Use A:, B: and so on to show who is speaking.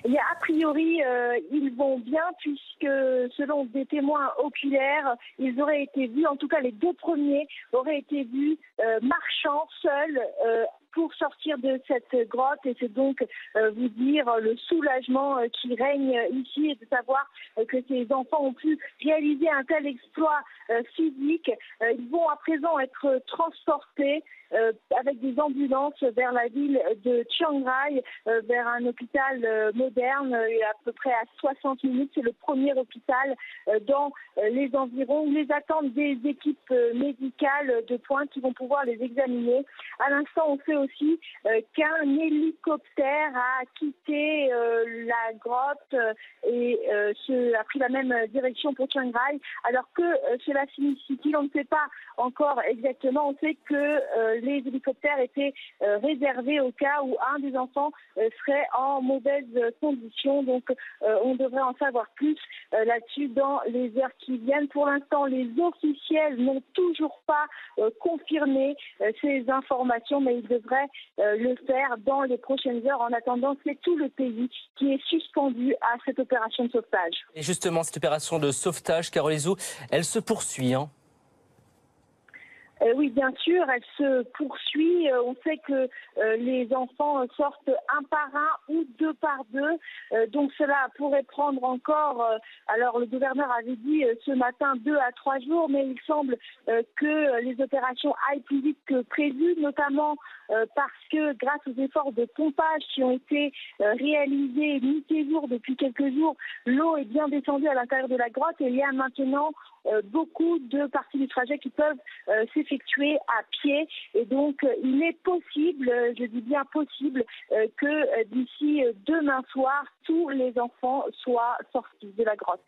A: Et a priori, ils vont bien puisque selon des témoins oculaires, ils auraient été vus, en tout cas les deux premiers auraient été vus marchant seuls pour sortir de cette grotte. Et c'est donc vous dire le soulagement qui règne ici et de savoir que ces enfants ont pu réaliser un tel exploit physique. Ils vont à présent être transportés avec des ambulances vers la ville de Chiang Rai, vers un hôpital moderne, à peu près à 60 minutes. C'est le premier hôpital dans les environs où les attendent des équipes médicales de pointe qui vont pouvoir les examiner. À l'instant, on sait aussi qu'un hélicoptère a quitté la grotte et a pris la même direction pour Chiang Rai, alors que cela signifie-t-il, on ne sait pas encore exactement. On sait que les hélicoptères étaient réservés au cas où un des enfants serait en mauvaise condition. Donc on devrait en savoir plus là-dessus dans les heures qui viennent. Pour l'instant, les officiels n'ont toujours pas confirmé ces informations, mais ils devraient le faire dans les prochaines heures. En attendant, c'est tout le pays qui est suspendu à cette opération de sauvetage.
B: Et justement, cette opération de sauvetage, Carole Ezou, elle se poursuit, hein.
A: Oui, bien sûr, elle se poursuit. On sait que les enfants sortent un par un ou deux par deux. Donc cela pourrait prendre encore, alors le gouverneur avait dit ce matin 2 à 3 jours, mais il semble que les opérations aillent plus vite que prévu, notamment parce que grâce aux efforts de pompage qui ont été réalisés nuit et jour depuis quelques jours, l'eau est bien descendue à l'intérieur de la grotte et il y a maintenant beaucoup de parties du trajet qui peuvent s'effectuer à pied. Et donc, il est possible, je dis bien possible, que d'ici demain soir, tous les enfants soient sortis de la grotte.